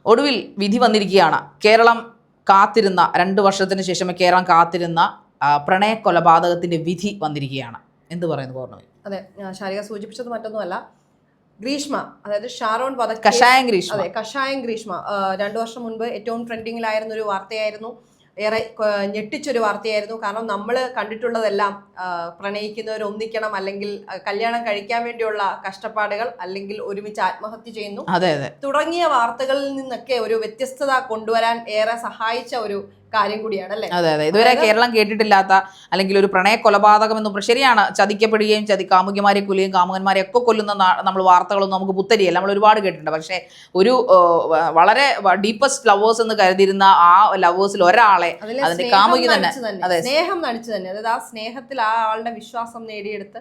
ഒടുവിൽ വിധി വന്നിരിക്കുകയാണ്. കേരളം കാത്തിരുന്ന 2 വർഷത്തിന് ശേഷം കേരളം കാത്തിരുന്ന പ്രണയ കൊലപാതകത്തിന്റെ വിധി വന്നിരിക്കുകയാണ്. എന്ത് പറയുന്നു പൗർണമി? അതെ, ശാരിക സൂചിപ്പിച്ചത് മറ്റൊന്നുമല്ല, ഗ്രീഷ്മ, അതായത് ഷാരോൺ കഷായം ഗ്രീഷ്മ. അതെ, കഷായം ഗ്രീഷ്മ 2 വർഷം മുൻപ് ഏറ്റവും ട്രെൻഡിങ്ങിലായിരുന്ന ഒരു വാർത്തയായിരുന്നു. ഏറെ ഞെട്ടിച്ചൊരു വാർത്തയായിരുന്നു. കാരണം നമ്മൾ കണ്ടിട്ടുള്ളതെല്ലാം പ്രണയിക്കുന്നവർ ഒന്നിക്കണം, അല്ലെങ്കിൽ കല്യാണം കഴിക്കാൻ വേണ്ടിയുള്ള കഷ്ടപ്പാടുകൾ, അല്ലെങ്കിൽ ഒരുമിച്ച് ആത്മഹത്യ ചെയ്യുന്നു തുടങ്ങിയ വാർത്തകളിൽ നിന്നൊക്കെ ഒരു വ്യത്യസ്തത കൊണ്ടുവരാൻ ഏറെ സഹായിച്ച ഒരു കാര്യം കൂടിയാണ് അല്ലേ? അതെ, ഇതുവരെ കേരളം കേട്ടിട്ടില്ലാത്ത, അല്ലെങ്കിൽ ഒരു പ്രണയ കൊലപാതകം എന്നും ശരിയാണ്, ചതിക്കപ്പെടുകയും കാമുകിമാരെ കൊല്ലുകയും കാമുകന്മാരെ ഒക്കെ കൊല്ലുന്ന നമ്മൾ വാർത്തകളൊന്നും നമുക്ക് പുത്തരിയല്ല, നമ്മൾ ഒരുപാട് കേട്ടിട്ടുണ്ട്. പക്ഷേ ഒരു വളരെ ഡീപ്പസ്റ്റ് ലവേഴ്സ് എന്ന് കരുതിയിരുന്ന ആ ലവേഴ്സിൽ ഒരാളെ അതിന്റെ കാമുകി തന്നെ സ്നേഹം നടിച്ചു തന്നെ, അതായത് ആ സ്നേഹത്തിൽ ആ ആളുടെ വിശ്വാസം നേടിയെടുത്ത്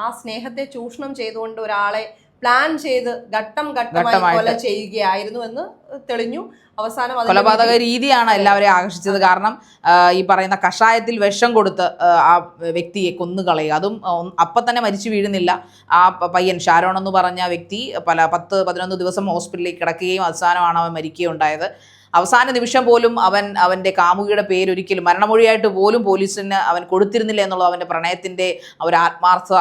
ആ സ്നേഹത്തെ ചൂഷണം ചെയ്തുകൊണ്ട് ഒരാളെ പ്ലാൻ ചെയ്ത് ഘട്ടം ഘട്ടമായി കൊല ചെയ്യുകയായിരുന്നു എന്ന് തെളിഞ്ഞു. അവസാനം കൊലപാതക രീതിയാണ് എല്ലാവരെയും ആകർഷിച്ചത്. കാരണം ഈ പറയുന്ന കഷായത്തിൽ വിഷം കൊടുത്ത് ആ വ്യക്തിയെ കൊന്നുകളയുക, അതും അപ്പം തന്നെ മരിച്ചു വീഴുന്നില്ല. ആ പയ്യൻ ഷാരോൺ എന്ന് പറഞ്ഞ വ്യക്തി 10-11 ദിവസം ഹോസ്പിറ്റലിൽ കിടക്കുകയും അവസാനമാണ് അവൻ മരിക്കുകയുണ്ടായത്. അവസാന നിമിഷം പോലും അവൻ്റെ കാമുകിയുടെ പേരൊരിക്കലും മരണമൊഴിയായിട്ട് പോലും പോലീസിന് അവൻ കൊടുത്തിരുന്നില്ല എന്നുള്ളത് അവൻ്റെ പ്രണയത്തിൻ്റെ ഒരു ആത്മാർത്ഥത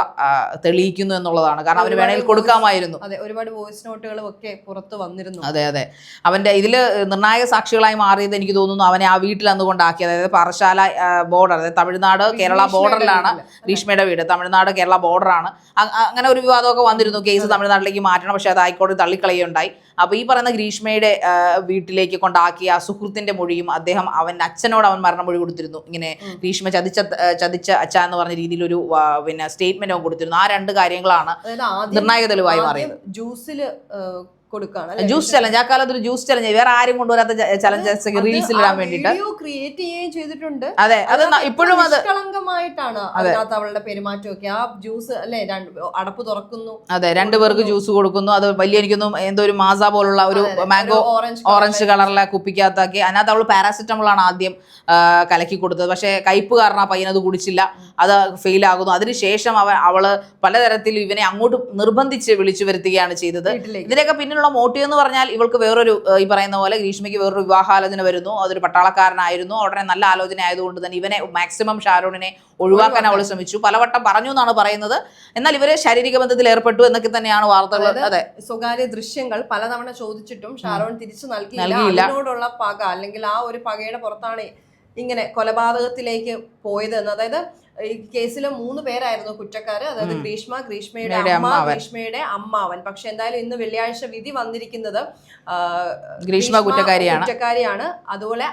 തെളിയിക്കുന്നു എന്നുള്ളതാണ്. കാരണം അവന് വേണമെങ്കിൽ കൊടുക്കാമായിരുന്നു. അതെ, ഒരുപാട് വോയിസ് നോട്ടുകളും ഒക്കെ പുറത്ത് വന്നിരുന്നു. അതെ, അവൻ്റെ ഇതിൽ നിർണായക സാക്ഷികളായി മാറിയത് എനിക്ക് തോന്നുന്നു അവനെ ആ വീട്ടിൽ അന്നുകൊണ്ടാക്കി. അതായത് പാറശാല ബോർഡർ, അതായത് തമിഴ്നാട് കേരള ബോർഡറിലാണ് ഗ്രീഷ്മയുടെ വീട്. തമിഴ്നാട് കേരള ബോർഡറാണ്. അങ്ങനെ ഒരു വിവാദമൊക്കെ വന്നിരുന്നു. കേസ് തമിഴ്നാട്ടിലേക്ക് മാറ്റണം, പക്ഷേ അത് ഹൈക്കോടതി തള്ളിക്കളയുണ്ടായി. അപ്പോൾ ഈ പറയുന്ന ഗ്രീഷ്മയുടെ വീട്ടിലേക്ക് കൊണ്ടാക്കിയ സുഹൃത്തിന്റെ മൊഴിയും അവൻ്റെ അച്ഛനോട് അവൻ മരണമൊഴി കൊടുത്തിരുന്നു. ഇങ്ങനെ ഗ്രീഷ്മ ചതിച്ച അച്ഛ എന്ന് പറഞ്ഞ രീതിയിലൊരു സ്റ്റേറ്റ്മെന്റ് അവൻ കൊടുത്തിരുന്നു. ആ 2 കാര്യങ്ങളാണ് നിർണായക തെളിവായി മാറിയത്. ജ്യൂസില് ജ്യൂസ് ചലഞ്ച്, ആ കാലത്ത് ഒരു ജ്യൂസ് ചലഞ്ച്, വേറെ ആരും കൊണ്ടുവരാത്ത ചലഞ്ചസ് റീൽസിൽ ഇടാൻ വേണ്ടിയിട്ട് ക്രിയേറ്റ് ചെയ്യുകയും ചെയ്തിട്ടുണ്ട്. അതെ, അത് ഇപ്പോഴും അത് കളങ്കമായിട്ടാണ് അതിനകത്ത് അവളുടെ പെരുമാറ്റമൊക്കെ. ആ ജ്യൂസ് അല്ലെ, അടപ്പ് തുറക്കുന്നു, അതെ, 2 പേർക്ക് ജ്യൂസ് കൊടുക്കുന്നു. അത് വലിയ എനിക്കൊന്നും എന്തോ ഒരു മാസ പോലുള്ള ഒരു മാംഗോ ഓറഞ്ച് കളറിലെ കുപ്പിക്കകത്താക്കി അതിനകത്ത് അവൾ പാരാസിറ്റമോൾ ആണ് ആദ്യം കലക്കി കൊടുത്തത്. പക്ഷേ കയ്പ് കാരണം ആ പയ്യനത് കുടിച്ചില്ല, അത് ഫെയിൽ ആകുന്നു. അതിനുശേഷം അവള് പലതരത്തിൽ ഇവനെ അങ്ങോട്ട് നിർബന്ധിച്ച് വിളിച്ചു വരുത്തുകയാണ് ചെയ്തത്. ഇതിനൊക്കെ പിന്നിലുള്ള മോട്ടീവ് എന്ന് പറഞ്ഞാൽ ഇവൾക്ക് വേറൊരു, ഈ പറയുന്ന പോലെ ഗ്രീഷ്മയ്ക്ക് വേറൊരു വിവാഹാലോചന വരുന്നു. അതൊരു പട്ടാളക്കാരനായിരുന്നു. ഉടനെ നല്ല ആലോചന ആയതുകൊണ്ട് തന്നെ ഇവനെ മാക്സിമം ഷാരോണിനെ ഒഴിവാക്കാൻ അവൾ ശ്രമിച്ചു. പലവട്ടം പറഞ്ഞു എന്നാണ് പറയുന്നത്. എന്നാൽ ഇവര് ശാരീരിക ബന്ധത്തിൽ ഏർപ്പെട്ടു എന്നൊക്കെ തന്നെയാണ് വാർത്തകൾ. അതെ, സ്വകാര്യ ദൃശ്യങ്ങൾ പലതവണ ചോദിച്ചിട്ടും ഷാരോൺ തിരിച്ചു നൽകിയില്ല. അതിനോടുള്ള പക, അല്ലെങ്കിൽ ആ ഒരു പകയുടെ പുറത്താണ് ഇങ്ങനെ കൊലപാതകത്തിലേക്ക് പോയത് എന്ന്. അതായത് ഈ കേസിലെ 3 പേരായിരുന്നു കുറ്റക്കാര്. അതായത് ഗ്രീഷ്മയുടെ അമ്മ, ഗ്രീഷ്മയുടെ അമ്മാവൻ. പക്ഷെ എന്തായാലും ഇന്ന് വെള്ളിയാഴ്ച വിധി വന്നിരിക്കുന്നത് ഗ്രീഷ്മ കുറ്റക്കാരിയാണ്. അതുപോലെ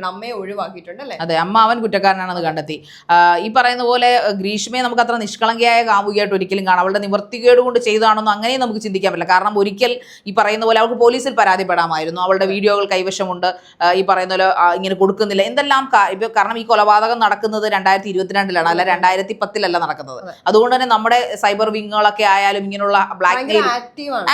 അമ്മയെ ഒഴിവാക്കിയിട്ടുണ്ട് അല്ലെ? അതെ, അമ്മാവൻ കുറ്റക്കാരനാണെന്ന് കണ്ടെത്തി. ഈ പറയുന്ന പോലെ ഗ്രീഷ്മയെ നമുക്ക് അത്ര നിഷ്കളങ്കയായ കാമുകിയായിട്ട് ഒരിക്കലും കാണാം. അവളുടെ നിവർത്തികേട് കൊണ്ട് ചെയ്താണെന്നോ അങ്ങനെയും നമുക്ക് ചിന്തിക്കാൻ പറ്റില്ല. കാരണം ഒരിക്കൽ ഈ പറയുന്ന പോലെ അവൾക്ക് പോലീസിൽ പരാതിപ്പെടാമായിരുന്നു. അവളുടെ വീഡിയോകൾ കൈവശമുണ്ട്. ഈ പറയുന്ന പോലെ ഇങ്ങനെ കൊടുക്കുന്നില്ല എന്തെല്ലാം. കാരണം ഈ കൊലപാതകം നടക്കുന്നത് 2022 അല്ല 2010 നടക്കുന്നത്. അതുകൊണ്ട് തന്നെ നമ്മുടെ സൈബർ വിങ്ങുകളൊക്കെ ആയാലും ഇങ്ങനെയുള്ള ബ്ലാക്ക്മെയിൽ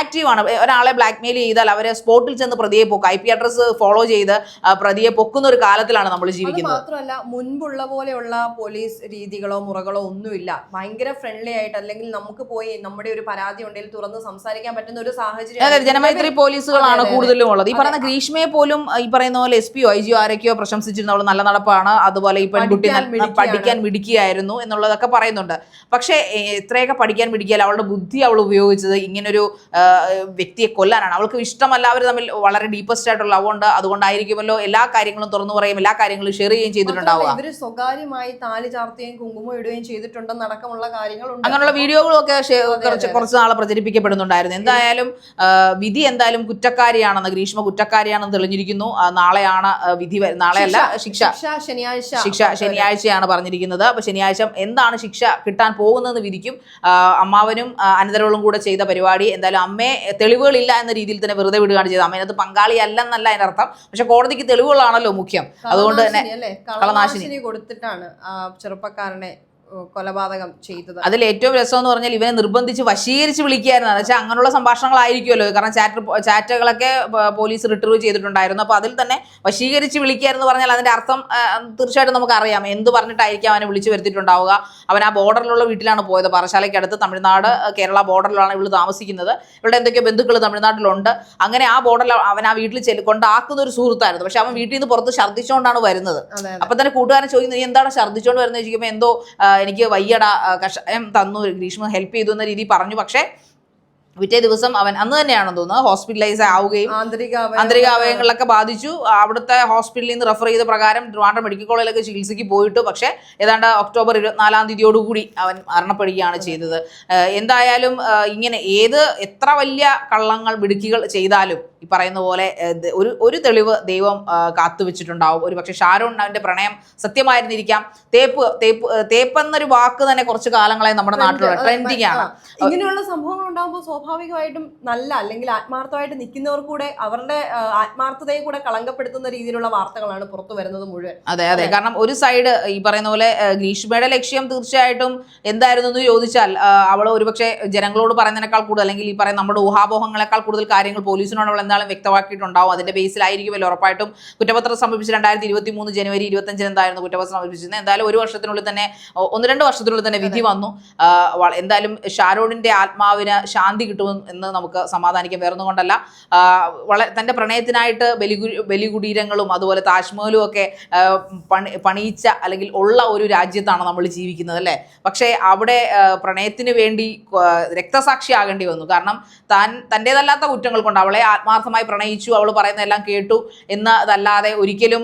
ആക്റ്റീവാണ്. ഒരാളെ ബ്ലാക്ക്മെയിൽ ചെയ്താൽ അവരെ സ്പോട്ടിൽ ചെന്ന് പ്രതിയെ പൊക്കും, IP അഡ്രസ് ഫോളോ ചെയ്ത് പ്രതിയെ പൊക്കുന്ന ഒരു കാലത്തിലാണ് നമ്മൾ ജീവിക്കുന്നത്. മാത്രമല്ല, മുൻപുള്ള പോലെയുള്ള പോലീസ് രീതികളോ മുറകളോ ഒന്നുമില്ല. ഭയങ്കര ഫ്രണ്ട്ലി ആയിട്ട്, അല്ലെങ്കിൽ നമുക്ക് പോയി നമ്മുടെ ഒരു പരാതി ഉണ്ടെങ്കിൽ തുറന്ന് സംസാരിക്കാൻ പറ്റുന്ന ഒരു സാഹചര്യം. അതെ, ജനമൈത്രി പോലീസുകളാണ് കൂടുതലും ഉള്ളത്. ഈ പറയുന്ന ഗ്രീഷ്മയെ പോലും ഈ പറയുന്ന പോലെ SP യോ IG ആരൊക്കെയോ പ്രശംസിച്ചിരുന്നു. അവൾ നല്ല നടപ്പാണ്, അതുപോലെ ഈ പെൺകുട്ടി പഠിക്കാൻ മിടിക്കുകയായിരുന്നു എന്നുള്ളതൊക്കെ പറയുന്നുണ്ട്. പക്ഷേ എത്രയൊക്കെ പഠിക്കാൻ മിടിക്കിയാൽ അവളുടെ ബുദ്ധി അവൾ ഉപയോഗിച്ചത് ഇങ്ങനൊരു വ്യക്തിയെ കൊല്ലാനാണ്. അവൾക്ക് ഇഷ്ടമല്ല, അവർ തമ്മിൽ വളരെ ഡീപ്പസ്റ്റ് ആയിട്ടുള്ള ലവ് ഉണ്ട്. അതുകൊണ്ടായിരിക്കുമല്ലോ എല്ലാ കാര്യങ്ങളും തുറന്നു പറയും, എല്ലാ കാര്യങ്ങളും ഷെയർ ചെയ്യുകയും ചെയ്തിട്ടുണ്ടാവുക. ഇവര് സ്വകാര്യമായി താലി ചാർത്തുകയും കുങ്കുമം ഇടുകയും ചെയ്തിട്ടുണ്ടെന്നടക്കമുള്ള കാര്യങ്ങളുണ്ട്. അങ്ങനെയുള്ള വീഡിയോകളൊക്കെ കുറച്ച് നാളെ പ്രചരിപ്പിക്കപ്പെടുന്നുണ്ടായിരുന്നു. എന്തായാലും വിധി എന്തായാലും കുറ്റക്കാരിയാണെന്ന്, ഗ്രീഷ്മ കുറ്റക്കാരിയാണെന്ന് തെളിഞ്ഞിരിക്കുന്നു. നാളെയാണ് വിധി, നാളെയല്ല ശിക്ഷ ശനിയാഴ്ചയാണ് പറഞ്ഞിരിക്കുന്നത്. അപ്പൊ ശനിയാഴ്ച എന്താണ് ശിക്ഷ കിട്ടാൻ പോകുന്നതെന്ന് വിധിക്കും. അമ്മാവനും അനന്തരവളും കൂടെ ചെയ്ത പരിപാടി എന്തായാലും അമ്മയെ തെളിവുകളില്ല എന്ന രീതിയിൽ തന്നെ വെറുതെ വിടുകയാണ് ചെയ്തത്. അമ്മേനകത്ത് പങ്കാളിയല്ലെന്നല്ല അതിന്റെ അർത്ഥം. പക്ഷെ കോടതിക്ക് തെളിവുകളാണല്ലോ മുഖ്യം. അതുകൊണ്ട് തന്നെ കളനാശിനി കൊടുത്തിട്ടാണ് ആ ചെറുപ്പക്കാരനെ കൊലപാതകം ചെയ്തത്. അതിൽ ഏറ്റവും രസം എന്ന് പറഞ്ഞാൽ ഇവനെ നിർബന്ധിച്ച് വശീകരിച്ച് വിളിക്കുകയായിരുന്നു. എന്ന് വെച്ചാൽ അങ്ങനെയുള്ള സംഭാഷണങ്ങളായിരിക്കുമല്ലോ, കാരണം ചാറ്റുകളൊക്കെ പോലീസ് റിട്രീവ് ചെയ്തിട്ടുണ്ടായിരുന്നു. അപ്പോൾ അതിൽ തന്നെ വശീകരിച്ച് വിളിക്കുകയെന്ന് പറഞ്ഞാൽ അതിന്റെ അർത്ഥം തീർച്ചയായിട്ടും നമുക്കറിയാം എന്ത് പറഞ്ഞിട്ടായിരിക്കും അവനെ വിളിച്ചു വരുത്തിയിട്ടുണ്ടാവുക. അവൻ ആ ബോർഡറിലുള്ള വീട്ടിലാണ് പോയത്, പാറശാലയ്ക്കടുത്ത് തമിഴ്നാട് കേരള ബോർഡറിലാണ് ഇവള് താമസിക്കുന്നത്. ഇവളുടെ എന്തൊക്കെയോ ബന്ധുക്കൾ തമിഴ്നാട്ടിലുണ്ട്. അങ്ങനെ ആ ബോർഡറിൽ അവൻ ആ വീട്ടിൽ കൊണ്ടാക്കുന്ന ഒരു സുഹൃത്തായിരുന്നു. പക്ഷെ അവൻ വീട്ടിൽ നിന്ന് പുറത്ത് ഛർദ്ദിച്ചുകൊണ്ടാണ് വരുന്നത്. അപ്പൊ തന്നെ കൂട്ടുകാരൻ ചോദിക്കുന്നത്, നീ എന്താണ് ഛർദ്ദിച്ചുകൊണ്ട് വരുന്നത് ചോദിക്കുമ്പോൾ എന്തോ എനിക്ക് വയ്യട കഷായം തന്നു, ഗ്രീഷ്മ ഹെൽപ്പ് ചെയ്തു എന്ന രീതി പറഞ്ഞു. പക്ഷെ പിറ്റേ ദിവസം അവൻ അന്ന് തന്നെയാണെന്ന് തോന്നുന്നു ഹോസ്പിറ്റലൈസ് ആവുകയും ആന്തരിക അവയവങ്ങളിലൊക്കെ ബാധിച്ചു. അവിടുത്തെ ഹോസ്പിറ്റലിൽ നിന്ന് റെഫർ ചെയ്ത പ്രകാരം ട്രിവാൻഡ്രം മെഡിക്കൽ കോളേജിലൊക്കെ ചികിത്സയ്ക്ക് പോയിട്ടു. പക്ഷേ ഏതാണ്ട് ഒക്ടോബർ 24 അവൻ മരണപ്പെടുകയാണ് ചെയ്തത്. എന്തായാലും ഇങ്ങനെ എത്ര വലിയ കള്ളങ്ങൾ മിടുക്കികൾ ചെയ്താലും ഈ പറയുന്ന പോലെ ഒരു തെളിവ് ദൈവം കാത്തുവെച്ചിട്ടുണ്ടാവും. ഒരു പക്ഷെ ഷാരോൺ അവന്റെ പ്രണയം സത്യമായിരുന്നിരിക്കാം. തേപ്പ് എന്നൊരു വാക്ക് തന്നെ കുറച്ച് കാലങ്ങളായി നമ്മുടെ നാട്ടിലുള്ള ട്രെൻഡിങ് ആണ്. ഇങ്ങനെയുള്ള സംഭവങ്ങൾ ഉണ്ടാകുമ്പോൾ സ്വാഭാവികമായിട്ടും നല്ല അല്ലെങ്കിൽ ആത്മാർത്ഥമായിട്ട് നിൽക്കുന്നവർ കൂടെ അവരുടെ ആത്മാർത്ഥതയെ കൂടെ കളങ്കപ്പെടുത്തുന്ന രീതിയിലുള്ള വാർത്തകളാണ് പുറത്തു വരുന്നത് മുഴുവൻ. അതെ, കാരണം ഒരു സൈഡ് ഈ പറയുന്ന പോലെ ഗ്രീഷ്മയുടെ ലക്ഷ്യം തീർച്ചയായിട്ടും എന്തായിരുന്നു എന്ന് ചോദിച്ചാൽ അവൾ ഒരുപക്ഷെ ജനങ്ങളോട് പറയുന്നതിനേക്കാൾ കൂടുതൽ അല്ലെങ്കിൽ ഈ പറയുന്ന നമ്മുടെ ഊഹാപോഹങ്ങളെക്കാൾ കൂടുതൽ കാര്യങ്ങൾ പോലീസിനോട് അവൾ എന്തായാലും വ്യക്തമാക്കിയിട്ടുണ്ടാവും. അതിന്റെ ബേസിലായിരിക്കുമല്ലോ ഉറപ്പായിട്ടും കുറ്റപത്രം സമർപ്പിച്ച് 2023 ജനുവരി 25 എന്തായിരുന്നു കുറ്റപത്രം സമർപ്പിച്ചിരുന്നത്. എന്തായാലും 1 വർഷത്തിനുള്ളിൽ തന്നെ 1-2 വർഷത്തിനുള്ളിൽ തന്നെ വിധി വന്നു. എന്തായാലും ഷാരോണിന്റെ ആത്മാവിന് ശാന്തി കിട്ടുമെന്ന് നമുക്ക് സമാധാനിക്കാം. വേറൊന്നും കൊണ്ടല്ല, തന്റെ പ്രണയത്തിനായിട്ട് ബലികുടീരങ്ങളും അതുപോലെ താജ്മഹലും ഒക്കെ പണിയിച്ച അല്ലെങ്കിൽ ഉള്ള ഒരു രാജ്യത്താണ് നമ്മൾ ജീവിക്കുന്നത് അല്ലേ. പക്ഷേ അവിടെ പ്രണയത്തിന് വേണ്ടി രക്തസാക്ഷിയാകേണ്ടി വന്നു. കാരണം തൻ്റെതല്ലാത്ത കുറ്റങ്ങൾ കൊണ്ട് അവളെ ആത്മാർത്ഥമായി പ്രണയിച്ചു, അവൾ പറയുന്നതെല്ലാം കേട്ടു എന്നതല്ലാതെ ഒരിക്കലും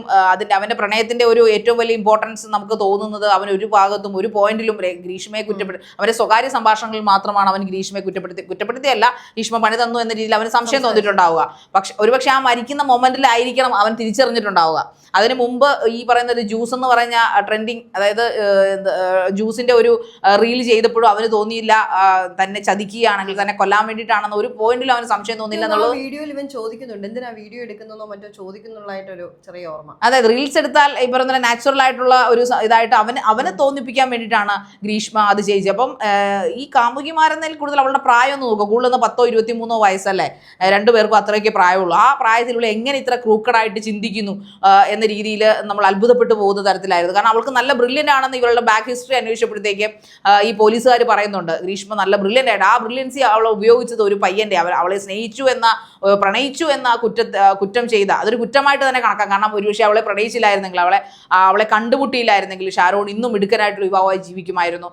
അവന്റെ പ്രണയത്തിന്റെ ഒരു ഏറ്റവും വലിയ ഇമ്പോർട്ടൻസ് നമുക്ക് തോന്നുന്നത് അവൻ ഒരു ഭാഗത്തും ഒരു പോയിന്റിലും ഗ്രീഷ്മയെ കുറ്റപ്പെടുത്തി അവന്റെ സ്വകാര്യ സംഭാഷണങ്ങളിൽ മാത്രമാണ് അവൻ ഗ്രീഷ്മയെ കുറ്റപ്പെടുത്തിയല്ല ഗ്രീഷ്മ പണി തന്നു എന്ന രീതിയിൽ അവന് സംശയം തോന്നിയിട്ടുണ്ടാവുക. പക്ഷെ ഒരുപക്ഷെ ആ മരിക്കുന്ന മൊമെന്റിലായിരിക്കണം അവൻ തിരിച്ചറിഞ്ഞിട്ടുണ്ടാവുക. അതിന് മുമ്പ് ഈ പറയുന്ന ഒരു ജ്യൂസ് എന്ന് പറഞ്ഞ ട്രെൻഡിങ്, അതായത് ജ്യൂസിന്റെ ഒരു റീൽ ചെയ്തപ്പോഴും അവന് തോന്നിയില്ല തന്നെ ചതിക്കുകയാണെങ്കിൽ തന്നെ കൊല്ലാൻ വേണ്ടിയിട്ടാണെന്ന് ഒരു പോയിന്റിലും അവന് സംശയം തോന്നിയില്ല എന്നുള്ളത് വീഡിയോയിൽ ഇവൻ ചോദിക്കുന്നുണ്ട്, എന്തിനാ വീഡിയോ എടുക്കുന്നോ മറ്റോ ചോദിക്കുന്നുള്ളതായിട്ടൊരു ചെറിയ ഓർമ്മ. അതായത് റീൽസ് എടുത്താൽ ഈ പറയുന്ന നാച്ചുറൽ ആയിട്ടുള്ള ഒരു ഇതായിട്ട് അവനെ തോന്നിപ്പിക്കാൻ വേണ്ടിയിട്ടാണ് ഗ്രീഷ്മ അത് ചെയ്തത്. അപ്പം ഈ കാമുകിമാരെന്നതിൽ കൂടുതൽ അവളുടെ പ്രായം ഒന്ന് നോക്കുക, കൂടുതൽ 10-23 വയസ്സല്ലേ, രണ്ടുപേർക്കും അത്രയൊക്കെ പ്രായമുള്ളൂ. ആ പ്രായത്തിലുള്ള എങ്ങനെ ഇത്ര ക്രൂക്കഡായിട്ട് ചിന്തിക്കുന്നു എന്ന രീതിയിൽ നമ്മൾ അത്ഭുതപ്പെട്ടു പോകുന്ന തരത്തിലായിരുന്നു. കാരണം അവൾക്ക് നല്ല ബ്രില്യൻ്റ് ആണെന്ന് ഇവളുടെ ബാക്ക് ഹിസ്റ്ററി അന്വേഷിച്ചപ്പോഴത്തേക്ക് ഈ പോലീസുകാർ പറയുന്നുണ്ട് ഗ്രീഷ്മ നല്ല ബ്രില്യൻ്റ് ആയിട്ട്. ആ ബ്രില്യൻസി അവൾ ഉപയോഗിച്ചത് ഒരു പയ്യൻ്റെ അവളെ പ്രണയിച്ചു എന്ന കുറ്റം ചെയ്ത അതൊരു കുറ്റമായിട്ട് തന്നെ കണക്കാം. കാരണം ഒരുപക്ഷെ അവളെ പ്രണയിച്ചില്ലായിരുന്നെങ്കിൽ അവളെ കണ്ടുമുട്ടിയില്ലായിരുന്നെങ്കിൽ ഷാരോൺ ഇന്നും മിടുക്കനായിട്ടുള്ള യുവാവായി ജീവിക്കുമായിരുന്നു.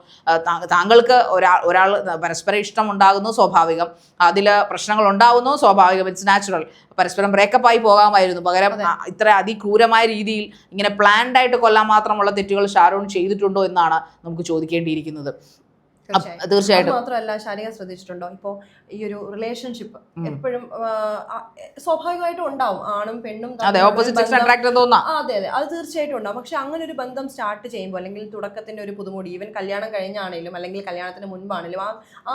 താങ്കൾക്ക് ഒരാൾ പരസ്പരം ഇഷ്ടം ഉണ്ടാകുന്നു സ്വാഭാവികം, അതിൽ പ്രശ്നങ്ങൾ ഉണ്ടാകുന്നു സ്വാഭാവികം, ഇറ്റ്സ് നാച്ചുറൽ. പരസ്പരം ബ്രേക്കപ്പായി പോകാമായിരുന്നു. പകരം ഇത്ര അതിക്രൂരമായ രീതിയിൽ ഇങ്ങനെ പ്ലാൻഡ് ആയിട്ട് കൊല്ലാൻ മാത്രമുള്ള തെറ്റുകൾ ഷാരോൺ ചെയ്തിട്ടുണ്ടോ എന്നാണ് നമുക്ക് ചോദിക്കേണ്ടിയിരിക്കുന്നത്. തീർച്ചയായിട്ടും. മാത്രമല്ല ശാരിക ശ്രദ്ധിച്ചിട്ടുണ്ടോ, ഇപ്പോൾ ഈ ഒരു റിലേഷൻഷിപ്പ് എപ്പോഴും സ്വാഭാവികമായിട്ടും ഉണ്ടാവും, ആണും പെണ്ണും. അതെ, അത് തീർച്ചയായിട്ടും ഉണ്ടാവും. പക്ഷെ അങ്ങനെ ഒരു ബന്ധം സ്റ്റാർട്ട് ചെയ്യുമ്പോൾ അല്ലെങ്കിൽ തുടക്കത്തിന്റെ ഒരു പുതുമുടി, ഈവൻ കല്യാണം കഴിഞ്ഞാണെങ്കിലും അല്ലെങ്കിൽ കല്യാണത്തിന് മുൻപാണെങ്കിലും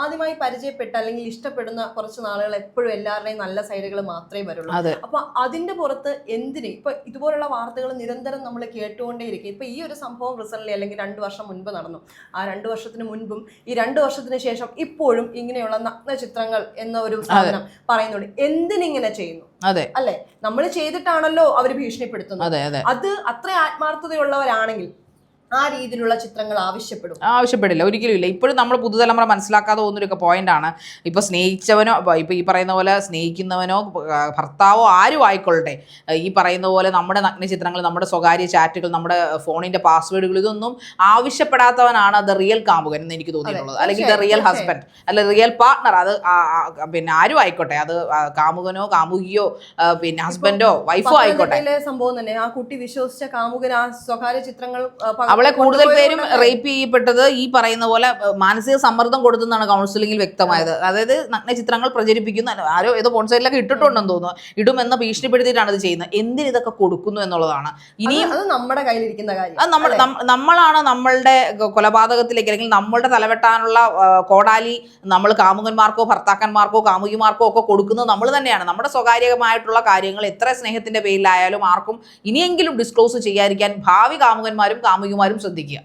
ആദ്യമായി പരിചയപ്പെട്ട അല്ലെങ്കിൽ ഇഷ്ടപ്പെടുന്ന കുറച്ച് നാളുകൾ എപ്പോഴും എല്ലാവരുടെയും നല്ല സൈഡുകൾ മാത്രമേ വരുള്ളൂ. അപ്പൊ അതിന്റെ പുറത്ത് എന്തിന് ഇപ്പൊ ഇതുപോലുള്ള വാർത്തകൾ നിരന്തരം നമ്മൾ കേട്ടുകൊണ്ടേയിരിക്കും. ഇപ്പൊ ഈ ഒരു സംഭവം റീസെന്റ് അല്ലെങ്കിൽ 2 വർഷം മുൻപ് നടന്നു. ആ 2 വർഷത്തിന് മുൻപും ഈ 2 വർഷത്തിന് ശേഷം ഇപ്പോഴും ഇങ്ങനെയുള്ള നഗ്ന ചിത്രങ്ങൾ എന്ന ഒരു സാധനം പറയുന്നുണ്ട്. എന്തിനിങ്ങനെ ചെയ്യുന്നു? അല്ലെ, നമ്മൾ ചെയ്തിട്ടാണല്ലോ അവര് ഭീഷണിപ്പെടുത്തുന്നത്. അത് അത്ര ആത്മാർത്ഥതയുള്ളവരാണെങ്കിൽ ആ രീതിയിലുള്ള ചിത്രങ്ങൾ ആവശ്യപ്പെടില്ല, ഒരിക്കലും ഇല്ല. ഇപ്പോഴും നമ്മൾ പുതുതലമുറ മനസ്സിലാക്കാതെ പോകുന്നൊരു പോയിന്റാണ്. ഇപ്പൊ സ്നേഹിച്ചവനോ ഇപ്പൊ ഈ പറയുന്ന പോലെ സ്നേഹിക്കുന്നവനോ ഭർത്താവോ ആരും ആയിക്കൊള്ളട്ടെ, ഈ പറയുന്ന പോലെ നമ്മുടെ നഗ്ന ചിത്രങ്ങൾ, നമ്മുടെ സ്വകാര്യ ചാറ്റുകൾ, നമ്മുടെ ഫോണിന്റെ പാസ്വേഡുകൾ ഇതൊന്നും ആവശ്യപ്പെടാത്തവനാണ് ദ റിയൽ കാമുകൻ എന്ന് എനിക്ക് തോന്നിയിട്ടുള്ളത്. അല്ലെങ്കിൽ ദ റിയൽ ഹസ്ബൻഡ് അല്ലെ റിയൽ പാർട്ട്ണർ. അത് പിന്നെ ആരും ആയിക്കോട്ടെ, അത് കാമുകനോ കാമുകിയോ പിന്നെ ഹസ്ബൻഡോ വൈഫോ ആയിക്കോട്ടെ. സംഭവം തന്നെ ആ കുട്ടി വിശ്വസിച്ച കാമുകൻ ആ സ്വകാര്യ ചിത്രങ്ങൾ അവളെ കൂടുതൽ പേരും റേപ്പ് ചെയ്യപ്പെട്ടത് ഈ പറയുന്ന പോലെ മാനസിക സമ്മർദ്ദം കൊടുത്തെന്നാണ് കൗൺസിലിംഗിൽ വ്യക്തമായത്. അതായത് നഗ്ന ചിത്രങ്ങൾ പ്രചരിപ്പിക്കുന്ന ആരോ ഏതോ പോൺസൈഡിലൊക്കെ ഇട്ടിട്ടുണ്ടെന്ന് തോന്നുന്നു, ഇടുമെന്ന് ഭീഷണിപ്പെടുത്തിയിട്ടാണ് ഇത് ചെയ്യുന്നത്. എന്തിന് ഇതൊക്കെ കൊടുക്കുന്നു എന്നുള്ളതാണ് ഇനിയും നമ്മുടെ കയ്യിലിരിക്കുന്ന കാര്യം. അത് നമ്മളാണ് നമ്മളുടെ കൊലപാതകത്തിലേക്ക് അല്ലെങ്കിൽ നമ്മളുടെ തലവെട്ടാനുള്ള കോടാലി നമ്മൾ കാമുകന്മാർക്കോ ഭർത്താക്കന്മാർക്കോ കാമുകിമാർക്കോ ഒക്കെ കൊടുക്കുന്നത് നമ്മൾ തന്നെയാണ്. നമ്മുടെ സ്വകാര്യമായിട്ടുള്ള കാര്യങ്ങൾ എത്ര സ്നേഹത്തിന്റെ പേരിലായാലും ആർക്കും ഇനിയെങ്കിലും ഡിസ്ക്ലോസ് ചെയ്യാതിരിക്കാൻ ഭാവി കാമുകന്മാരും കാമുകിമാരും ശ്രദ്ധിക്കുക.